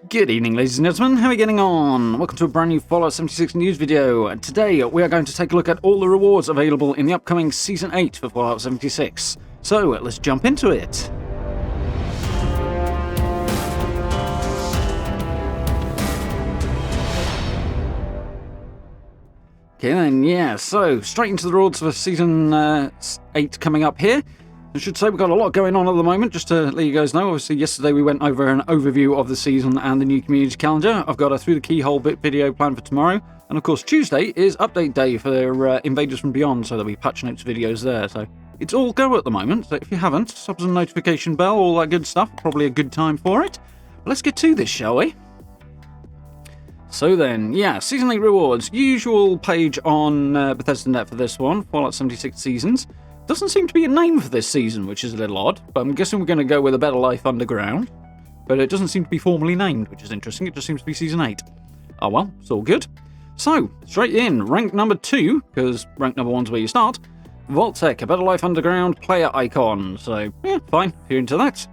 Good evening, ladies and gentlemen. How are we getting on? Welcome to a brand new Fallout 76 news video. Today, we are going to take a look at all the rewards available in the upcoming Season 8 for Fallout 76. So, let's jump into it. Okay then, so straight into the rewards for Season 8 coming up here. I should say we've got a lot going on at the moment, just to let you guys know. Obviously, yesterday we went over an overview of the season and the new community calendar. I've got a Through the Keyhole bit video planned for tomorrow. And of course, Tuesday is update day for Invaders from Beyond, so there'll be patch notes videos there. So it's all go at the moment. So if you haven't, subs and notification bell, all that good stuff. Probably a good time for it. But let's get to this, shall we? So then, Season 8 rewards. Usual page on Bethesda.net for this one, Fallout 76 Seasons. Doesn't seem to be a name for this season, which is a little odd, but I'm guessing we're going to go with A Better Life Underground. But it doesn't seem to be formally named, which is interesting. It just seems to be Season 8. Oh well, it's all good. So, straight in, rank number 2, because rank number 1's where you start. Vault-Tec, A Better Life Underground player icon. So, fine, if you're into that.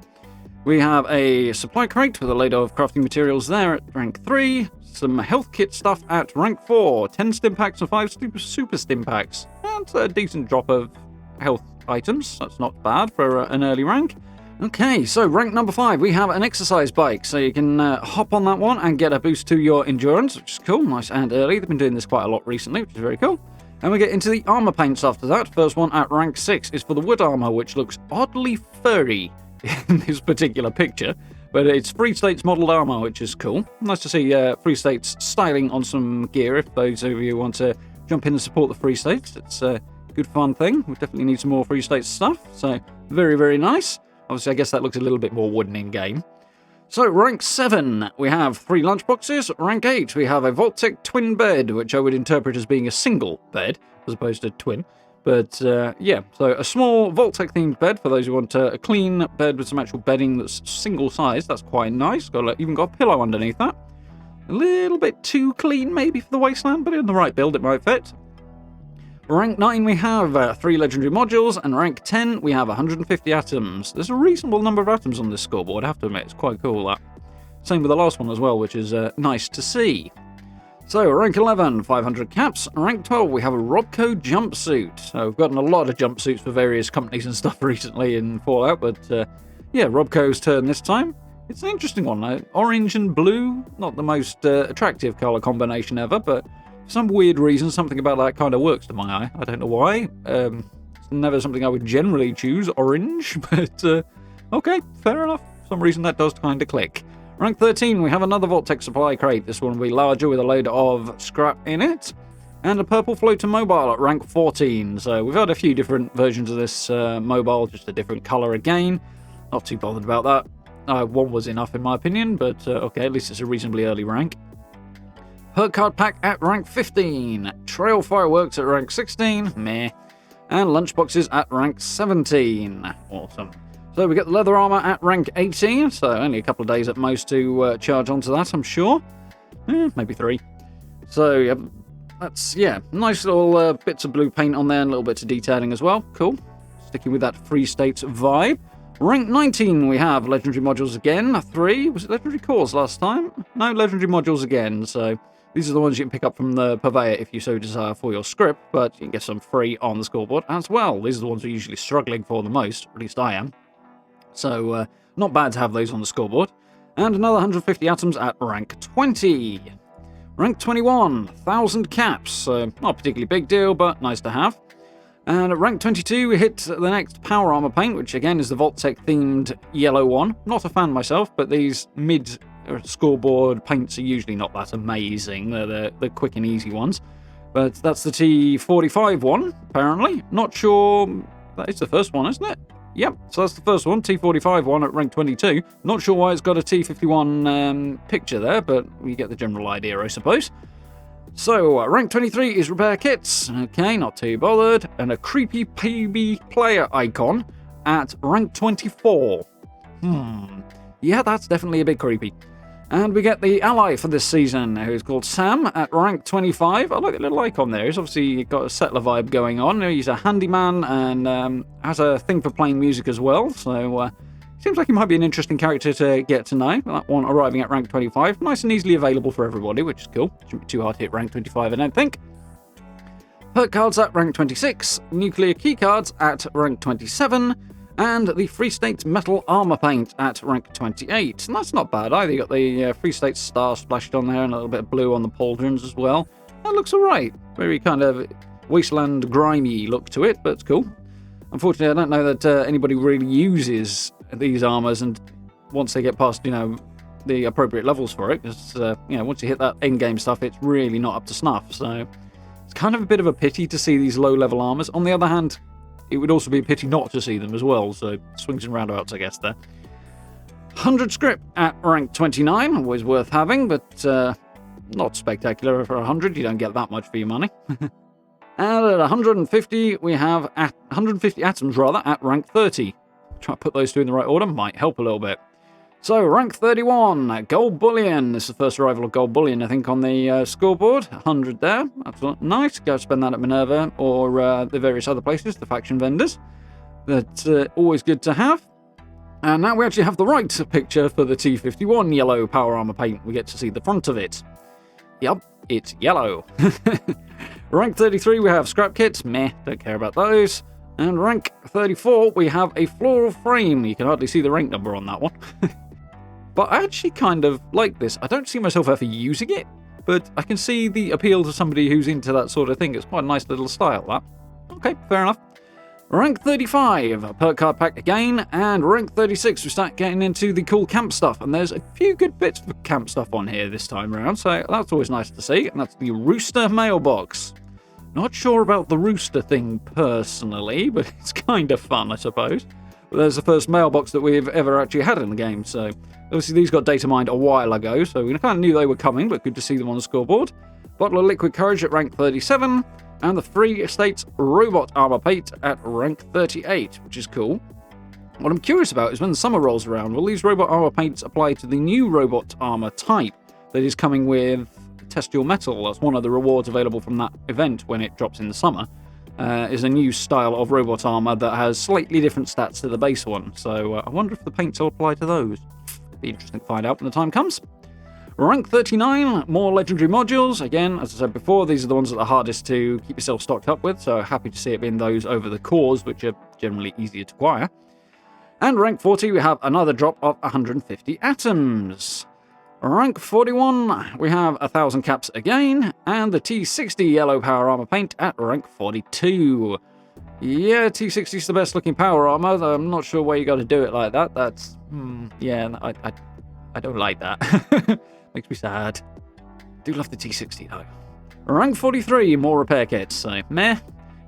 We have a supply crate with a load of crafting materials there at rank 3. Some health kit stuff at rank 4. 10 stim packs and 5 super stim packs. That's a decent drop of health items. That's not bad for an early rank. Okay, so rank number 5, we have an exercise bike. So you can hop on that one and get a boost to your endurance, which is cool. Nice and early. They've been doing this quite a lot recently, which is very cool. And we get into the armor paints after that. First one at rank 6 is for the wood armor, which looks oddly furry in this particular picture. But it's Free State's modelled armor, which is cool. Nice to see Free State's styling on some gear, if those of you want to jump in and support the Free States. It's a good fun thing. We definitely need some more Free State stuff. So, very, very nice. Obviously, I guess that looks a little bit more wooden in-game. So, rank 7, we have 3 lunchboxes. Rank 8, we have a Vault-Tec twin bed, which I would interpret as being a single bed, as opposed to twin. But, so a small Vault-Tec themed bed for those who want a clean bed with some actual bedding that's single-sized. That's quite nice. Even got a pillow underneath that. A little bit too clean, maybe, for the wasteland, but in the right build, it might fit. Rank 9, we have 3 legendary modules, and rank 10, we have 150 atoms. There's a reasonable number of atoms on this scoreboard, I have to admit. It's quite cool, that. Same with the last one as well, which is nice to see. So, rank 11, 500 caps. Rank 12, we have a Robco jumpsuit. So, we've gotten a lot of jumpsuits for various companies and stuff recently in Fallout, but Robco's turn this time. It's an interesting one. Orange and blue, not the most attractive colour combination ever, but for some weird reason, something about that kind of works to my eye. I don't know why. It's never something I would generally choose, orange, but okay, fair enough. For some reason that does kind of click. Rank 13, we have another Vault-Tec supply crate. This one will be larger with a load of scrap in it. And a purple floater mobile at rank 14. So we've had a few different versions of this mobile, just a different colour again. Not too bothered about that. One was enough in my opinion, but okay, at least it's a reasonably early rank. Perk card pack at rank 15. Trail fireworks at rank 16. Meh. And lunchboxes at rank 17. Awesome. So we get the leather armor at rank 18, so only a couple of days at most to charge onto that, I'm sure. Maybe 3. So, that's, nice little bits of blue paint on there and little bits of detailing as well. Cool. Sticking with that Free States vibe. Rank 19, we have legendary modules again. 3. Was it legendary cores last time? No, legendary modules again, so these are the ones you can pick up from the purveyor if you so desire for your script, but you can get some free on the scoreboard as well. These are the ones we're usually struggling for the most, at least I am. So, not bad to have those on the scoreboard. And another 150 atoms at rank 20. Rank 21, 1,000 caps. So, not a particularly big deal, but nice to have. And at rank 22, we hit the next power armor paint, which again is the Vault-Tec themed yellow one. Not a fan myself, but these mid-scoreboard paints are usually not that amazing. They're the quick and easy ones. But that's the T45 one, apparently. Not sure. That is the first one, isn't it? Yep, so that's the first one, T45 one at rank 22. Not sure why it's got a T51 picture there, but we get the general idea, I suppose. So, rank 23 is repair kits. Okay, not too bothered. And a creepy PB player icon at rank 24. Yeah, that's definitely a bit creepy. And we get the ally for this season, who's called Sam, at rank 25. I like the little icon there. He's obviously got a settler vibe going on. He's a handyman and has a thing for playing music as well. So Seems like he might be an interesting character to get to know. That one arriving at rank 25. Nice and easily available for everybody, which is cool. Shouldn't be too hard to hit rank 25, I don't think. Perk cards at rank 26, nuclear key cards at rank 27, and the Free States metal armor paint at rank 28. And that's not bad either. You got the Free States star splashed on there and a little bit of blue on the pauldrons as well. That looks alright. Very kind of wasteland grimy look to it, but it's cool. Unfortunately, I don't know that anybody really uses these armors, and once they get past, the appropriate levels for it, because, once you hit that in-game stuff, it's really not up to snuff. So it's kind of a bit of a pity to see these low-level armors. On the other hand, it would also be a pity not to see them as well, so swings and roundabouts, I guess, there. 100 script at rank 29, always worth having, but not spectacular for 100. You don't get that much for your money. And at 150, we have 150 atoms, at rank 30. Try to put those two in the right order, might help a little bit. So, rank 31, gold bullion. This is the first arrival of gold bullion, I think, on the scoreboard. 100 there. That's nice. Go spend that at Minerva or the various other places, the faction vendors. That's always good to have. And now we actually have the right picture for the T-51 yellow power armor paint. We get to see the front of it. Yep, it's yellow. Rank 33, we have scrap kits. Meh, don't care about those. And rank 34, we have a floral frame. You can hardly see the rank number on that one. But I actually kind of like this. I don't see myself ever using it, but I can see the appeal to somebody who's into that sort of thing. It's quite a nice little style, that. Okay, fair enough. Rank 35, a perk card pack again, and rank 36, we start getting into the cool camp stuff, and there's a few good bits for camp stuff on here this time around, so that's always nice to see, and that's the Rooster mailbox. Not sure about the rooster thing personally, but it's kind of fun, I suppose. But there's the first mailbox that we've ever actually had in the game, so obviously these got data mined a while ago, so we kind of knew they were coming, but good to see them on the scoreboard. Bottle of liquid courage at rank 37, and the Free States robot armor paint at rank 38, which is cool. What I'm curious about is when the summer rolls around, will these robot armor paints apply to the new robot armor type that is coming with Test Your Metal? That's one of the rewards available from that event when it drops in the summer. Is a new style of robot armor that has slightly different stats to the base one. So I wonder if the paints will apply to those. Be interesting to find out when the time comes. Rank 39, more legendary modules. Again, as I said before, these are the ones that are hardest to keep yourself stocked up with, so happy to see it being those over the cores, which are generally easier to acquire. And rank 40, we have another drop of 150 atoms. Rank 41, we have 1,000 caps again, and the T60 yellow power armor paint at rank 42. Yeah, T60 is the best looking power armor, though I'm not sure why you got to do it like that. That's, yeah, I don't like that. Makes me sad. Do love the T60 though. Rank 43, more repair kits, so meh.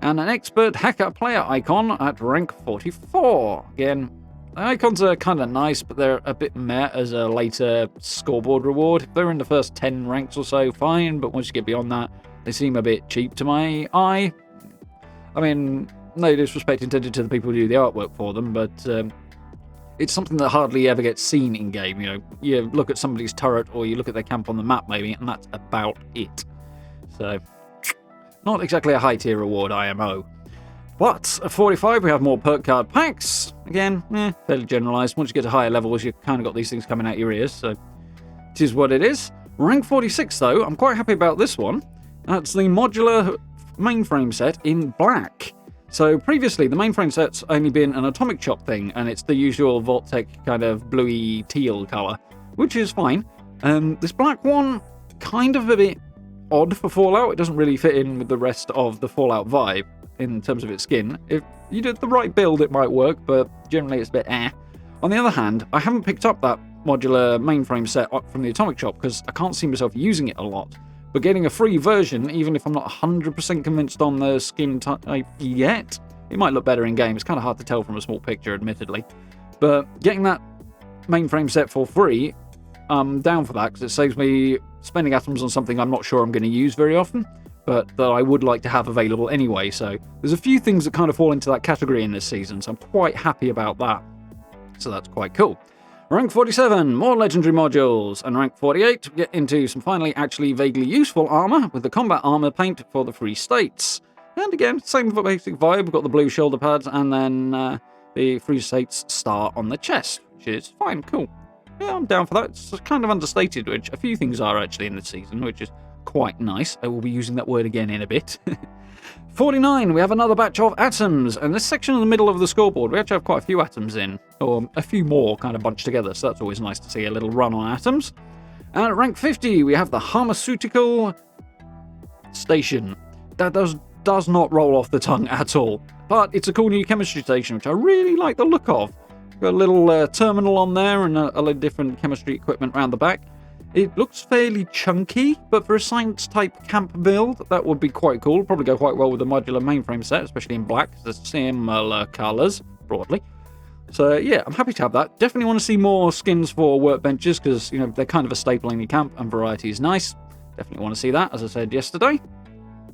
And an expert hacker player icon at rank 44. Again, the icons are kind of nice, but they're a bit meh as a later scoreboard reward. If they're in the first 10 ranks or so, fine, but once you get beyond that, they seem a bit cheap to my eye. I mean, no disrespect intended to the people who do the artwork for them, but it's something that hardly ever gets seen in-game. You look at somebody's turret or you look at their camp on the map maybe, and that's about it. So, not exactly a high-tier reward, IMO. But at 45, we have more perk card packs. Again, fairly generalised. Once you get to higher levels, you've kind of got these things coming out your ears, so it is what it is. Rank 46, though, I'm quite happy about this one. That's the modular mainframe set in black. So previously, the mainframe set's only been an atomic chop thing, and it's the usual Vault-Tec kind of bluey teal colour, which is fine. This black one, kind of a bit odd for Fallout. It doesn't really fit in with the rest of the Fallout vibe in terms of its skin. If you did the right build, it might work, but generally it's a bit eh. On the other hand, I haven't picked up that modular mainframe set from the atomic chop because I can't see myself using it a lot. But getting a free version, even if I'm not 100% convinced on the skin type yet, it might look better in game. It's kind of hard to tell from a small picture, admittedly. But getting that mainframe set for free, I'm down for that because it saves me spending atoms on something I'm not sure I'm going to use very often, but that I would like to have available anyway. So there's a few things that kind of fall into that category in this season, so I'm quite happy about that. So that's quite cool. Rank 47, more legendary modules, and rank 48, we get into some finally actually vaguely useful armor with the combat armor paint for the Free States. And again, same basic vibe, we've got the blue shoulder pads and then the Free States star on the chest, which is fine, cool. Yeah, I'm down for that. It's kind of understated, which a few things are actually in the season, which is quite nice. I will be using that word again in a bit. 49, we have another batch of atoms, and this section in the middle of the scoreboard, we actually have quite a few atoms in, or a few more kind of bunched together, so that's always nice to see a little run on atoms. And at rank 50, we have the pharmaceutical station. That does not roll off the tongue at all, but it's a cool new chemistry station, which I really like the look of. Got a little terminal on there and a lot of different chemistry equipment around the back. It looks fairly chunky, but for a science-type camp build, that would be quite cool. Probably go quite well with the modular mainframe set, especially in black. The similar colours, broadly. So, yeah, I'm happy to have that. Definitely want to see more skins for workbenches, because, you know, they're kind of a staple in your camp, and variety is nice. Definitely want to see that, as I said yesterday.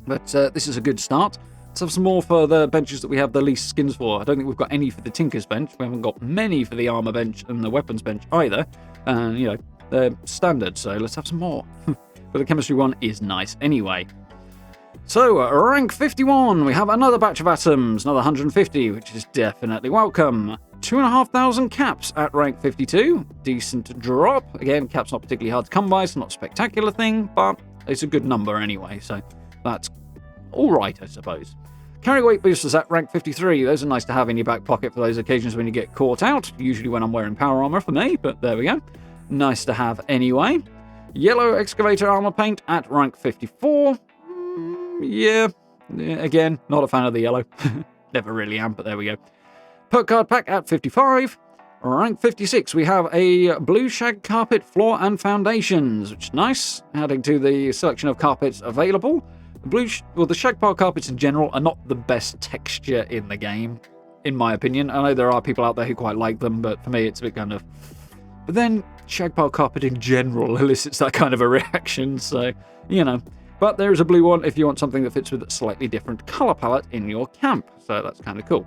But this is a good start. Let's have some more for the benches that we have the least skins for. I don't think we've got any for the Tinker's bench. We haven't got many for the armor bench and the weapons bench either. And, you know, they're standard, so let's have some more. But the chemistry one is nice anyway. So, rank 51, we have another batch of atoms, another 150, which is definitely welcome. 2,500 caps at rank 52. Decent drop. Again, caps not particularly hard to come by, so not a spectacular thing, but it's a good number anyway, so that's alright, I suppose. Carry weight boosters at rank 53. Those are nice to have in your back pocket for those occasions when you get caught out. Usually when I'm wearing power armor for me, but there we go. Nice to have anyway. Yellow excavator armor paint at rank 54. Yeah, again, not a fan of the yellow. Never really am, but there we go. Perk card pack at 55. Rank 56, we have a blue shag carpet floor and foundations, which is nice. Adding to the selection of carpets available. The shag pile carpets in general are not the best texture in the game, in my opinion. I know there are people out there who quite like them, but for me it's a bit kind of... But then, shag pile carpet in general elicits that kind of a reaction, so, you know. But there is a blue one if you want something that fits with a slightly different colour palette in your camp, so that's kind of cool.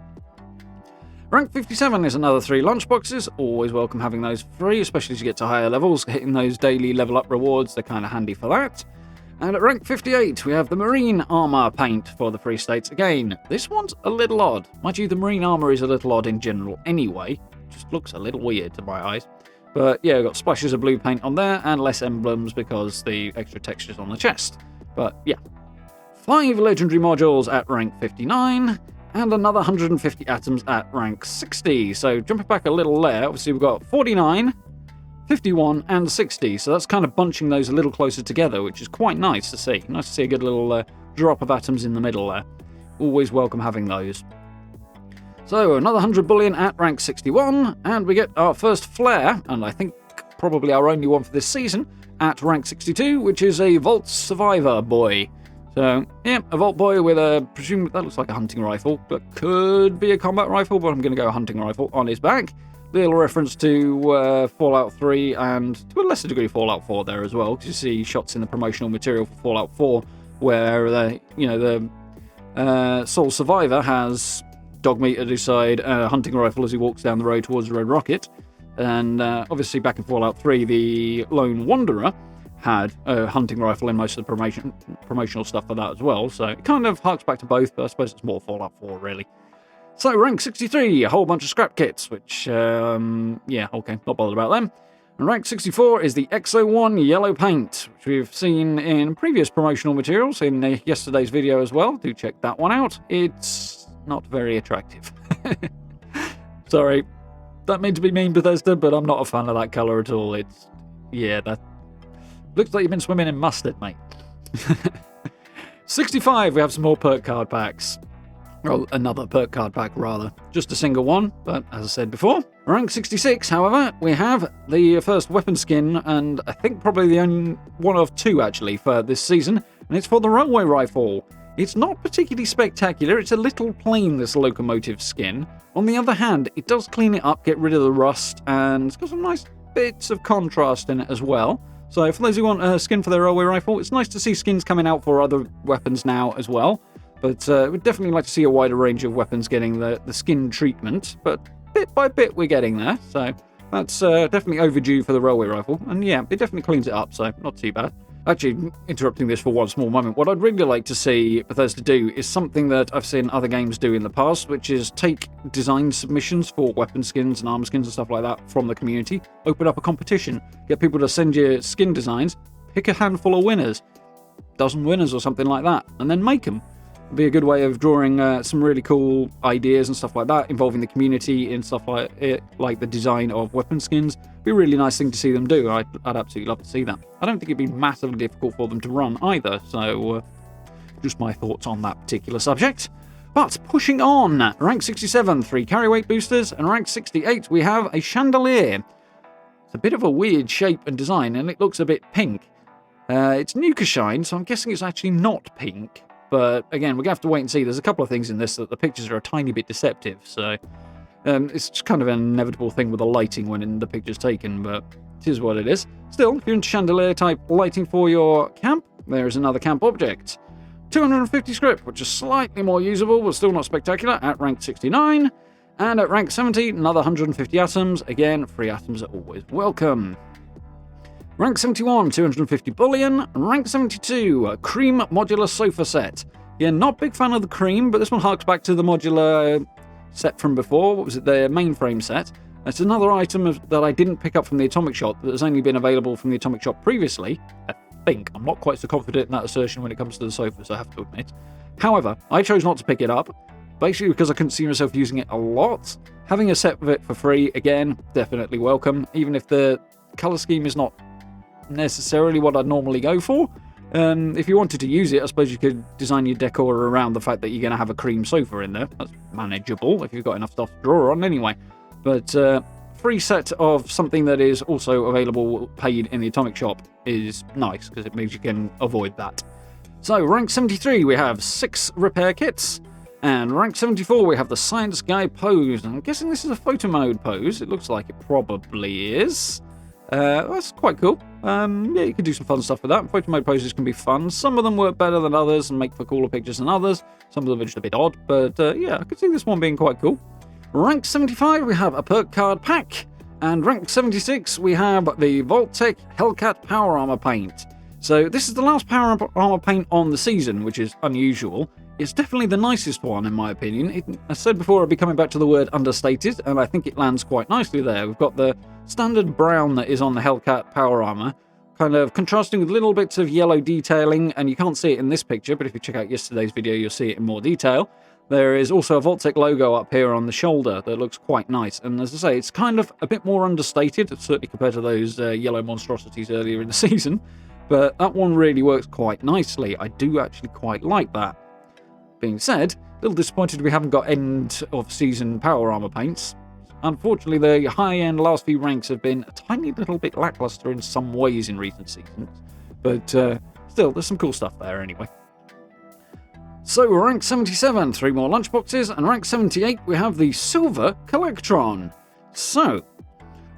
Rank 57 is another 3 lunchboxes. Always welcome having those free, especially as you get to higher levels. Hitting those daily level up rewards, they're kind of handy for that. And at rank 58, we have the marine armor paint for the free states again. This one's a little odd. Mind you, the marine armor is a little odd in general anyway. Just looks a little weird to my eyes. But yeah, we've got splashes of blue paint on there and less emblems because the extra textures on the chest. But yeah. 5 legendary modules at rank 59. And another 150 atoms at rank 60. So jumping back a little there, obviously we've got 49, 51, and 60. So that's kind of bunching those a little closer together, which is quite nice to see. Nice to see a good little drop of atoms in the middle there. Always welcome having those. So another 100 bullion at rank 61. And we get our first flare, and I think probably our only one for this season, at rank 62, which is a Vault Survivor boy. So, yeah, a Vault boy with a, presume that looks like a hunting rifle, but could be a combat rifle, but I'm going to go a hunting rifle on his back. Little reference to Fallout 3 and to a lesser degree Fallout 4 there as well, because you see shots in the promotional material for Fallout 4 where the sole survivor has dog meat at his side, a hunting rifle as he walks down the road towards the Red Rocket, and obviously back in Fallout 3 the Lone Wanderer had a hunting rifle in most of the promotional stuff for that as well, so it kind of harks back to both, but I suppose it's more Fallout 4 really. So rank 63, a whole bunch of scrap kits, which, yeah, okay, not bothered about them. And rank 64 is the XO1 yellow paint, which we've seen in previous promotional materials in yesterday's video as well. Do check that one out. It's not very attractive. Sorry, that meant to be mean, Bethesda, but I'm not a fan of that colour at all. It's, yeah, that looks like you've been swimming in mustard, mate. 65, we have some more perk card packs. Well, another perk card pack, rather. Just a single one, but as I said before. Rank 66, however, we have the first weapon skin, and I think probably the only one of 2, actually, for this season, and it's for the railway rifle. It's not particularly spectacular, it's a little plain, this locomotive skin. On the other hand, it does clean it up, get rid of the rust, and it's got some nice bits of contrast in it as well. So for those who want a skin for their railway rifle, it's nice to see skins coming out for other weapons now as well. But we'd definitely like to see a wider range of weapons getting the skin treatment. But bit by bit, we're getting there. So that's definitely overdue for the railway rifle. And yeah, it definitely cleans it up, so not too bad. Actually, interrupting this for one small moment, what I'd really like to see Bethesda do is something that I've seen other games do in the past, which is take design submissions for weapon skins and armor skins and stuff like that from the community, open up a competition, get people to send you skin designs, pick a handful of winners, dozen winners or something like that, and then make them. It'd be a good way of drawing some really cool ideas and stuff like that, involving the community in stuff like it, like the design of weapon skins. Be a really nice thing to see them do. I'd absolutely love to see that. I don't think it'd be massively difficult for them to run either, so just my thoughts on that particular subject. But pushing on, rank 67, 3 carry weight boosters, and rank 68 we have a chandelier. It's a bit of a weird shape and design, and it looks a bit pink. It's Nuka Shine, so I'm guessing it's actually not pink. But again, we're going to have to wait and see. There's a couple of things in this that the pictures are a tiny bit deceptive, so it's just kind of an inevitable thing with the lighting when the picture's taken, but it is what it is. Still, if you're into chandelier type lighting for your camp, there is another camp object. 250 script, which is slightly more usable, but still not spectacular, at rank 69. And at rank 70, another 150 atoms. Again, free atoms are always welcome. Rank 71, 250 bullion. Rank 72, a cream modular sofa set. Yeah, not big fan of the cream, but this one harks back to the modular set from before. What was it? The mainframe set. It's another item that I didn't pick up from the Atomic Shop that has only been available from the Atomic Shop previously. I think. I'm not quite so confident in that assertion when it comes to the sofas, I have to admit. However, I chose not to pick it up, basically because I couldn't see myself using it a lot. Having a set of it for free, again, definitely welcome, even if the colour scheme is not necessarily what I'd normally go for. If you wanted to use it, I suppose you could design your decor around the fact that you're going to have a cream sofa in there. That's manageable if you've got enough stuff to draw on anyway. But free set of something that is also available paid in the Atomic Shop is nice, because it means you can avoid that. So, rank 73, we have 6 repair kits. And rank 74, we have the Science Guy pose. I'm guessing this is a photo mode pose. It looks like it probably is. That's quite cool. Yeah, you can do some fun stuff with that. Photo mode poses can be fun. Some of them work better than others and make for cooler pictures than others. Some of them are just a bit odd, but yeah, I could see this one being quite cool. Rank 75, we have a perk card pack. And rank 76, we have the Vault-Tec Hellcat Power Armor Paint. So this is the last Power Armor Paint on the season, which is unusual. It's definitely the nicest one, in my opinion. I said before, I'd be coming back to the word understated, and I think it lands quite nicely there. We've got the standard brown that is on the Hellcat Power Armor, kind of contrasting with little bits of yellow detailing, and you can't see it in this picture, but if you check out yesterday's video, you'll see it in more detail. There is also a Vault-Tec logo up here on the shoulder that looks quite nice, and as I say, it's kind of a bit more understated, certainly compared to those yellow monstrosities earlier in the season, but that one really works quite nicely. I do actually quite like that. Being said, a little disappointed we haven't got end-of-season power armor paints. Unfortunately, the high-end last few ranks have been a tiny little bit lackluster in some ways in recent seasons, but still, there's some cool stuff there anyway. So, rank 77, 3 more lunchboxes, and rank 78, we have the Silver Collectron. So,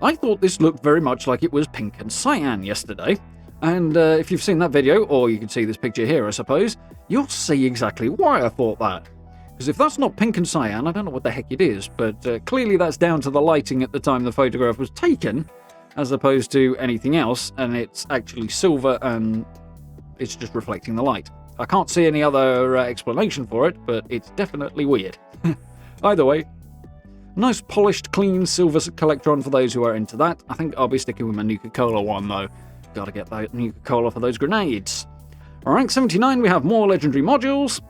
I thought this looked very much like it was pink and cyan yesterday, and if you've seen that video, or you can see this picture here, I suppose, you'll see exactly why I thought that. Because if that's not pink and cyan, I don't know what the heck it is, but clearly that's down to the lighting at the time the photograph was taken, as opposed to anything else, and it's actually silver and it's just reflecting the light. I can't see any other explanation for it, but it's definitely weird. Either way, nice polished, clean silver Collectron for those who are into that. I think I'll be sticking with my Nuka-Cola one, though. Gotta get that Nuka-Cola for those grenades. Rank 79, we have more legendary modules.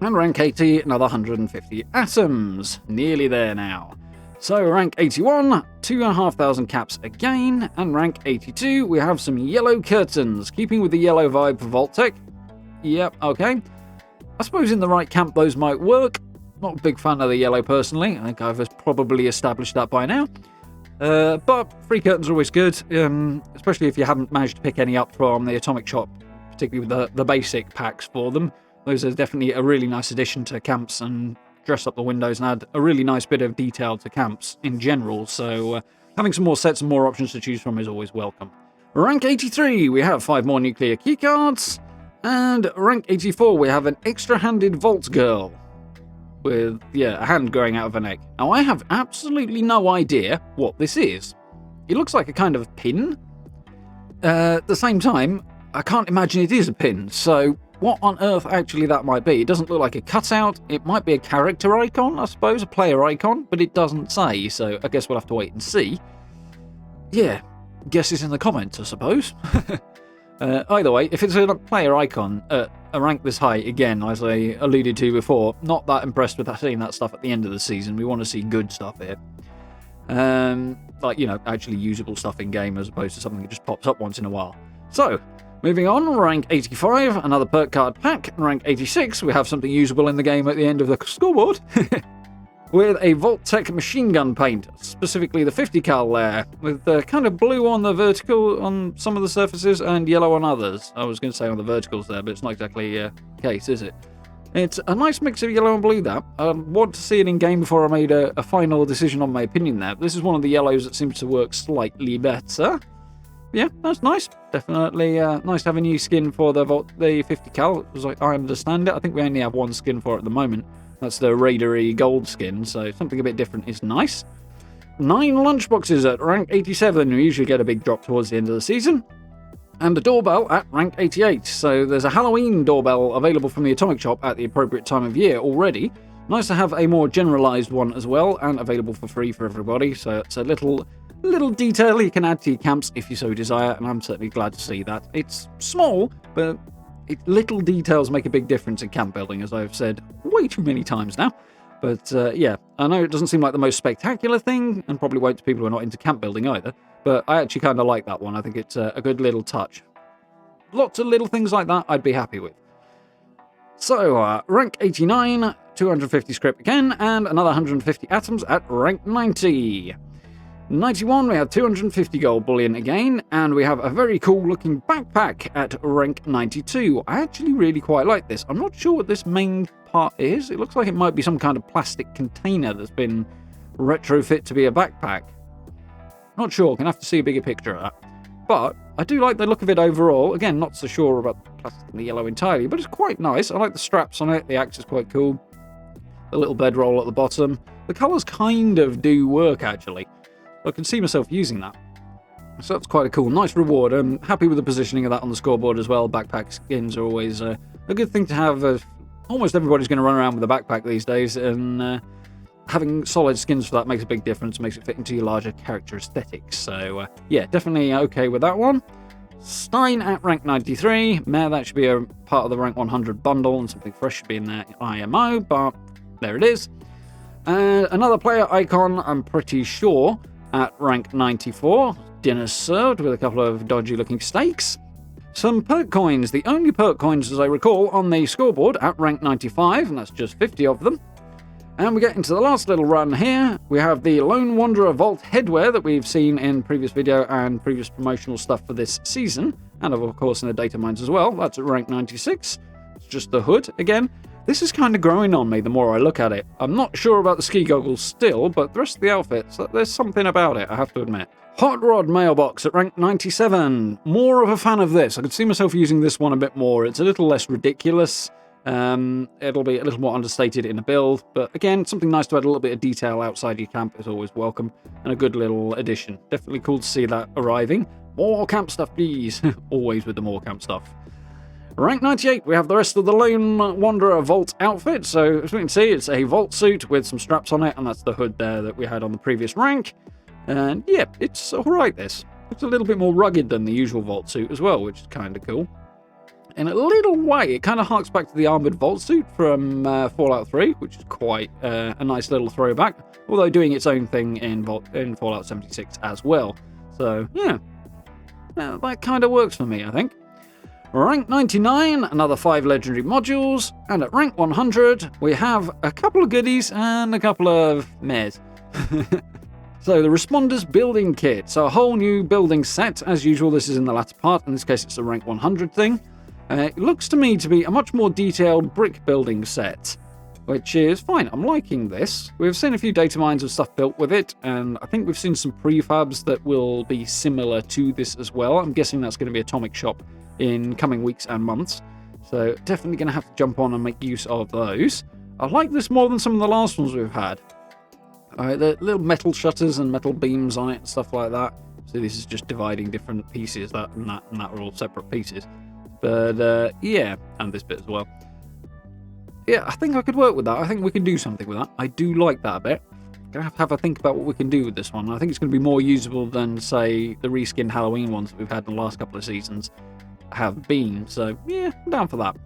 And rank 80, another 150 atoms. Nearly there now. So rank 81, 2,500 caps again. And rank 82, we have some yellow curtains. Keeping with the yellow vibe for Vault-Tec. Yep, okay. I suppose in the right camp those might work. Not a big fan of the yellow personally. I think I've probably established that by now. But free curtains are always good, especially if you haven't managed to pick any up from the Atomic Shop, particularly with the basic packs for them. Those are definitely a really nice addition to camps and dress up the windows and add a really nice bit of detail to camps in general. So having some more sets and more options to choose from is always welcome. Rank 83, we have 5 more nuclear keycards. And rank 84, we have an extra-handed Vault Girl. With, yeah, a hand growing out of her neck. Now, I have absolutely no idea what this is. It looks like a kind of pin. At the same time, I can't imagine it is a pin, so what on earth actually that might be? It doesn't look like a cutout. It might be a character icon, I suppose, a player icon, but it doesn't say, so I guess we'll have to wait and see. Yeah, guess it's in the comments, I suppose. Either way, if it's a player icon at a rank this high, again, as I alluded to before, not that impressed with seeing that stuff at the end of the season. We want to see good stuff here. Like, you know, actually usable stuff in game as opposed to something that just pops up once in a while. So, moving on, rank 85, another perk card pack. Rank 86, we have something usable in the game at the end of the scoreboard. With a Vault-Tec machine gun paint, specifically the 50 cal layer, with kind of blue on the vertical on some of the surfaces and yellow on others. I was going to say on the verticals there, but it's not exactly the case, is it? It's a nice mix of yellow and blue, that. I want to see it in game before I made a final decision on my opinion there. This is one of the yellows that seems to work slightly better. Yeah, that's nice. Definitely nice to have a new skin for the 50 cal, as I understand it. I think we only have one skin for it at the moment. That's the Raidery gold skin, so something a bit different is nice. 9 lunchboxes at rank 87. We usually get a big drop towards the end of the season. And a doorbell at rank 88. So there's a Halloween doorbell available from the Atomic Shop at the appropriate time of year already. Nice to have a more generalised one as well, and available for free for everybody. So it's a little detail you can add to your camps if you so desire, and I'm certainly glad to see that. It's small, but little details make a big difference in camp building, as I've said way too many times now. But yeah, I know it doesn't seem like the most spectacular thing, and probably won't to people who are not into camp building either, but I actually kind of like that one. I think it's a good little touch. Lots of little things like that I'd be happy with. So, rank 89, 250 script again, and another 150 atoms at rank 90. 91, we have 250 gold bullion again, and we have a very cool looking backpack at rank 92. I actually really quite like this. I'm not sure what this main part is. It looks like it might be some kind of plastic container that's been retrofit to be a backpack. Not sure, gonna have to see a bigger picture of that. But I do like the look of it overall. Again, not so sure about the plastic and the yellow entirely, but it's quite nice. I like the straps on it, the axe is quite cool. The little bedroll at the bottom. The colours kind of do work, actually. I can see myself using that. So that's quite a cool, nice reward. I'm happy with the positioning of that on the scoreboard as well. Backpack skins are always a good thing to have. Almost everybody's going to run around with a backpack these days, and having solid skins for that makes a big difference, makes it fit into your larger character aesthetics. So yeah, definitely okay with that one. Stein at rank 93. That should be a part of the rank 100 bundle, and something fresh should be in there IMO, but there it is. Another player icon, I'm pretty sure, at rank 94. Dinner served with a couple of dodgy looking steaks. Some perk coins, the only perk coins as I recall on the scoreboard at rank 95, and that's just 50 of them. And we get into the last little run here. We have the Lone Wanderer Vault headwear that we've seen in previous video and previous promotional stuff for this season, and of course in the data mines as well. That's at rank 96. It's just the hood again. This is kind of growing on me the more I look at it. I'm not sure about the ski goggles still, but the rest of the outfits, there's something about it, I have to admit. Hot Rod mailbox at rank 97. More of a fan of this. I could see myself using this one a bit more. It's a little less ridiculous. It'll be a little more understated in a build, but again, something nice to add a little bit of detail outside your camp is always welcome, and a good little addition. Definitely cool to see that arriving. More camp stuff, please. Always with the more camp stuff. Rank 98, we have the rest of the Lone Wanderer Vault outfit. So, as we can see, it's a Vault suit with some straps on it, and that's the hood there that we had on the previous rank. And yeah, it's alright, this. It's a little bit more rugged than the usual Vault suit as well, which is kind of cool. In a little way, it kind of harks back to the armoured Vault suit from Fallout 3, which is quite a nice little throwback, although doing its own thing in Fallout 76 as well. So, yeah, that kind of works for me, I think. Rank 99, another 5 legendary modules, and at rank 100, we have a couple of goodies and a couple of mehs. So the Responders building kit, so a whole new building set. As usual, this is in the latter part. In this case, it's a rank 100 thing. It looks to me to be a much more detailed brick building set, which is fine. I'm liking this. We've seen a few data mines of stuff built with it, and I think we've seen some prefabs that will be similar to this as well. I'm guessing that's going to be Atomic Shop in coming weeks and months, so definitely going to have to jump on and make use of those. I like this more than some of the last ones we've had. The little metal shutters and metal beams on it and stuff like that. So this is just dividing different pieces, that and that and that are all separate pieces. But yeah, and this bit as well. Yeah, I think I could work with that. I think we can do something with that. I do like that a bit. Gonna have to have a think about what we can do with this one. I think it's going to be more usable than, say, the reskinned Halloween ones that we've had in the last couple of seasons have been. So yeah, I'm down for that.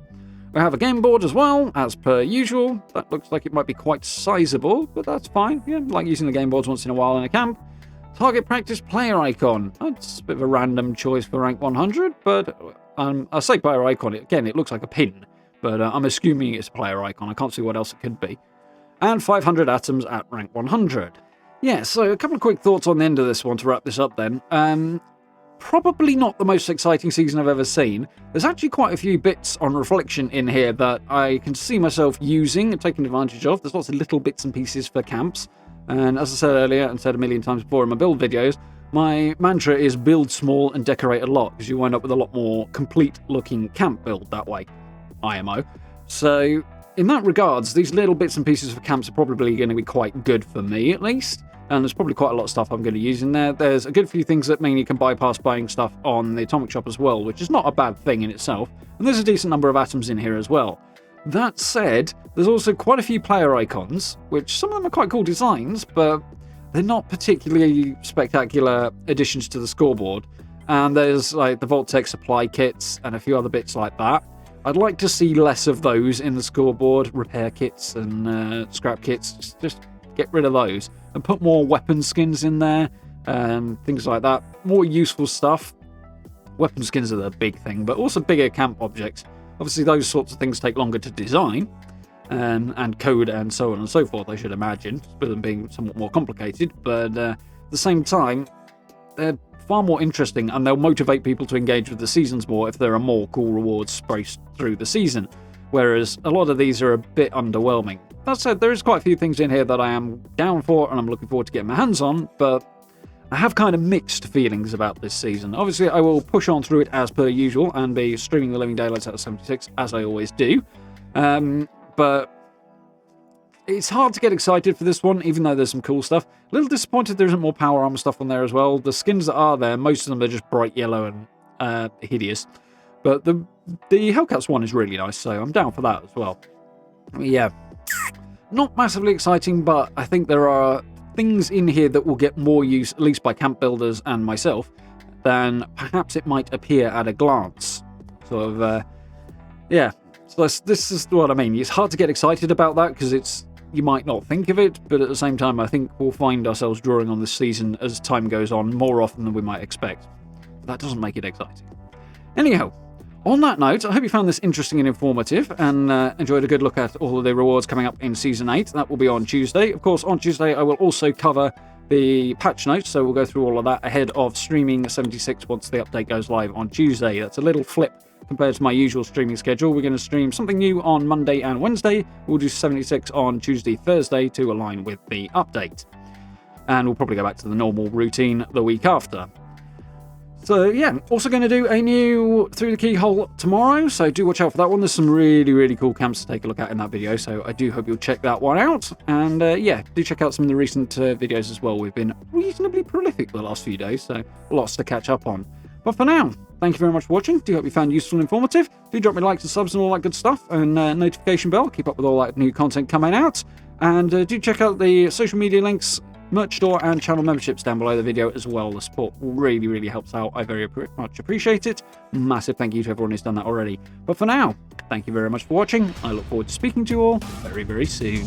We have a game board as well, as per usual. That looks like it might be quite sizable, but that's fine. Yeah, I like using the game boards once in a while in a camp. Target practice player icon. That's a bit of a random choice for rank 100, but I say player icon. Again, it looks like a pin, but I'm assuming it's a player icon. I can't see what else it could be. And 500 atoms at rank 100. Yeah, so a couple of quick thoughts on the end of this one to wrap this up then. Probably not the most exciting season I've ever seen. There's actually quite a few bits on reflection in here that I can see myself using and taking advantage of. There's lots of little bits and pieces for camps. And as I said earlier, and said a million times before in my build videos, my mantra is build small and decorate a lot, because you wind up with a lot more complete looking camp build that way. IMO. So in that regards, these little bits and pieces for camps are probably going to be quite good for me, at least. And there's probably quite a lot of stuff I'm going to use in there. There's a good few things that mean you can bypass buying stuff on the Atomic Shop as well, which is not a bad thing in itself. And there's a decent number of atoms in here as well. That said, there's also quite a few player icons, which some of them are quite cool designs, but they're not particularly spectacular additions to the scoreboard. And there's like the Vault-Tec supply kits and a few other bits like that. I'd like to see less of those in the scoreboard, repair kits and scrap kits. Just get rid of those and put more weapon skins in there, things like that. More useful stuff. Weapon skins are the big thing, but also bigger camp objects. Obviously, those sorts of things take longer to design and code and so on and so forth, I should imagine, with them being somewhat more complicated. But at the same time, they're far more interesting and they'll motivate people to engage with the seasons more if there are more cool rewards spaced through the season. Whereas a lot of these are a bit underwhelming. That said, there is quite a few things in here that I am down for and I'm looking forward to getting my hands on, but I have kind of mixed feelings about this season. Obviously, I will push on through it as per usual and be streaming the Living Daylights out of 76, as I always do. But it's hard to get excited for this one, even though there's some cool stuff. A little disappointed there isn't more power armor stuff on there as well. The skins that are there, most of them are just bright yellow and hideous. But the Hellcats one is really nice, so I'm down for that as well. Yeah, not massively exciting, but I think there are things in here that will get more use, at least by camp builders and myself, than perhaps it might appear at a glance. Sort of, yeah. So this is what I mean. It's hard to get excited about that because you might not think of it, but at the same time, I think we'll find ourselves drawing on this season as time goes on more often than we might expect. But that doesn't make it exciting. Anyhow, on that note, I hope you found this interesting and informative and enjoyed a good look at all of the rewards coming up in Season 8. That will be on Tuesday. Of course, on Tuesday, I will also cover the patch notes, so we'll go through all of that ahead of streaming 76 once the update goes live on Tuesday. That's a little flip compared to my usual streaming schedule. We're going to stream something new on Monday and Wednesday. We'll do 76 on Tuesday, Thursday to align with the update. And we'll probably go back to the normal routine the week after. So yeah, also going to do a new Through the Keyhole tomorrow, so do watch out for that one. There's some really, really cool camps to take a look at in that video, so I do hope you'll check that one out. And yeah, do check out some of the recent videos as well. We've been reasonably prolific the last few days, so lots to catch up on. But for now, thank you very much for watching. Do hope you found it useful and informative. Do drop me likes and subs and all that good stuff, and notification bell. Keep up with all that new content coming out. And do check out the social media links, merch store and channel memberships down below the video as well. The support really, really helps out. I very much appreciate it. Massive thank you to everyone who's done that already. But for now, thank you very much for watching. I look forward to speaking to you all very, very soon.